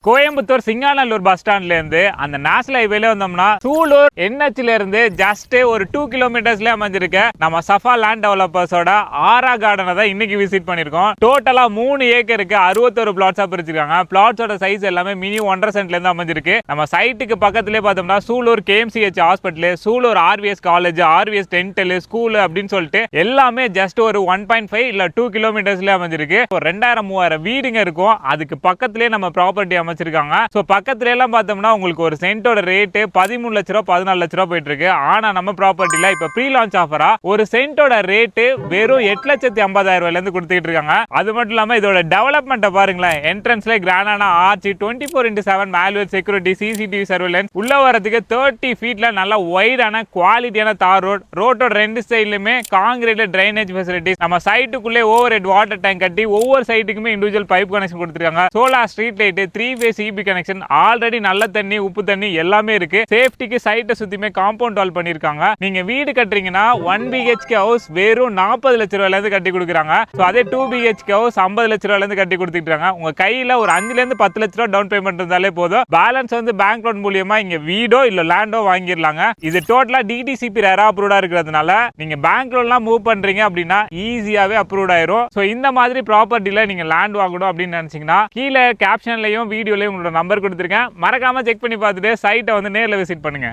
Coimbatore Singanallur bus ஸ்டாண்ட்ல இருந்து அந்த நேஷனல் ஹைவேல வந்தோம்னா சூலூர் என்ஹெச்ல இருந்து ஜஸ்ட் ஒரு 2 கிலோமீட்டர்ஸ்ல அமைஞ்சிருக்க நம்ம சஃபா லேண்ட் டெவலப்பர்ஸோட ஆரா கார்டனை தான் இன்னைக்கு விசிட் பண்ணிருக்கோம். டோட்டலா 3 ஏக்கருக்கு 61 பிளாட்ஸா பிரிச்சிருக்காங்க. பிளாட்ஸோட சைஸ் எல்லாமே மினி 1.5 சென்ட்ல இருந்து அமைஞ்சிருக்கு. நம்ம சைட்டுக்கு பக்கத்திலே பார்த்தோம்னா Sulur KMCH hospital, Sulur RVS college, RVS dental school அப்படின்னு சொல்லிட்டு எல்லாமே ஜஸ்ட் ஒரு 1.5 இல்ல 2 கிலோமீட்டர்ஸ்ல அமைஞ்சிருக்கு. 2000-3000 வீடுங்க இருக்கும். அதுக்கு பக்கத்திலே நம்ம ப்ராப்பர்ட்டி வச்சிருக்காங்க. சோ பக்கத்துல எல்லாம் பார்த்தோம்னா உங்களுக்கு ஒரு சென்ட்டோட ரேட் 13 லட்சம் ரூபாய் 14 லட்சம் ரூபாய் போயிட்டு இருக்கு. ஆனா நம்ம ப்ராப்பர்ட்டில இப்ப ப்ரீ லான்ச் ஆஃபரா ஒரு சென்ட்டோட ரேட் வெறும் 8,50,000 ரூபாயில இருந்து கொடுத்துட்டு இருக்காங்க. அது மட்டும் இல்லாம இதோட டெவலப்மெண்ட்டை பாருங்களேன். என்ட்ரன்ஸ்ல கிரானானா arch, 24x7 manual security, CCTV surveillance, உள்ள வரதுக்கு 30 ஃபீட்ல நல்ல வைடான குவாலிட்டியான தார் ரோட், ரோட்டோட ரெண்டு சைடுலயுமே காங்கிரீட் ட்ரைனேஜ் ஃபெசிலிட்டிஸ், நம்ம சைட்டுக்குள்ளே ஓவர் ஹெட் வாட்டர் டேங்க் கட்டி ஒவ்வொரு சைட்டுக்குமே இண்டிவிஜுவல் பைப் கனெக்ஷன் கொடுத்திருக்காங்க. Solar street light, 3 CB connection, already நல்ல தண்ணி உப்பு தண்ணி எல்லாமே இருக்கு. சேஃப்டிக்கு சைட்டை சுத்தியுமே காம்பவுண்ட் வால் பண்ணிருக்காங்க. நீங்க வீடு கட்டுறீங்கன்னா 1 BHK ஹவுஸ் வெறும் 40 லட்சம் ரூபாயில இருந்து கட்டி கொடுக்குறாங்க. சோ அதே 2 BHK ஹவுஸ் 50 லட்சம் ரூபாயில இருந்து கட்டி கொடுத்துட்டாங்க. உங்க கையில ஒரு 5 ல இருந்து 10 லட்சம் ரூபாய் டவுன் பேமெண்ட் இருந்தாலே போதும். பேலன்ஸ் வந்து பேங்க் லோன் மூலமா இங்க வீடோ இல்ல லேண்டோ வாங்கிடலாங்க. இது டோட்டலா DTCP ரேரா அப்ரூவ்டா இருக்கிறதுனால நீங்க பேங்க் லோன்லாம் மூவ் பண்றீங்க அப்படின்னா ஈஸியாவே அப்ரூவ்ட் ஆயிரும். சோ இந்த மாதிரி ப்ராப்பர்ட்டில நீங்க லேண்ட் வாங்கணும் அப்படின்னு நினைச்சீங்கன்னா கீழே கேப்ஷன்லயும் வீடியோலயும் உங்களோட நம்பர் கொடுத்துருக்கேன். மறக்காம செக் பண்ணி பார்த்துட்டு சைட்டை வந்து நேரில் விசிட் பண்ணுங்க.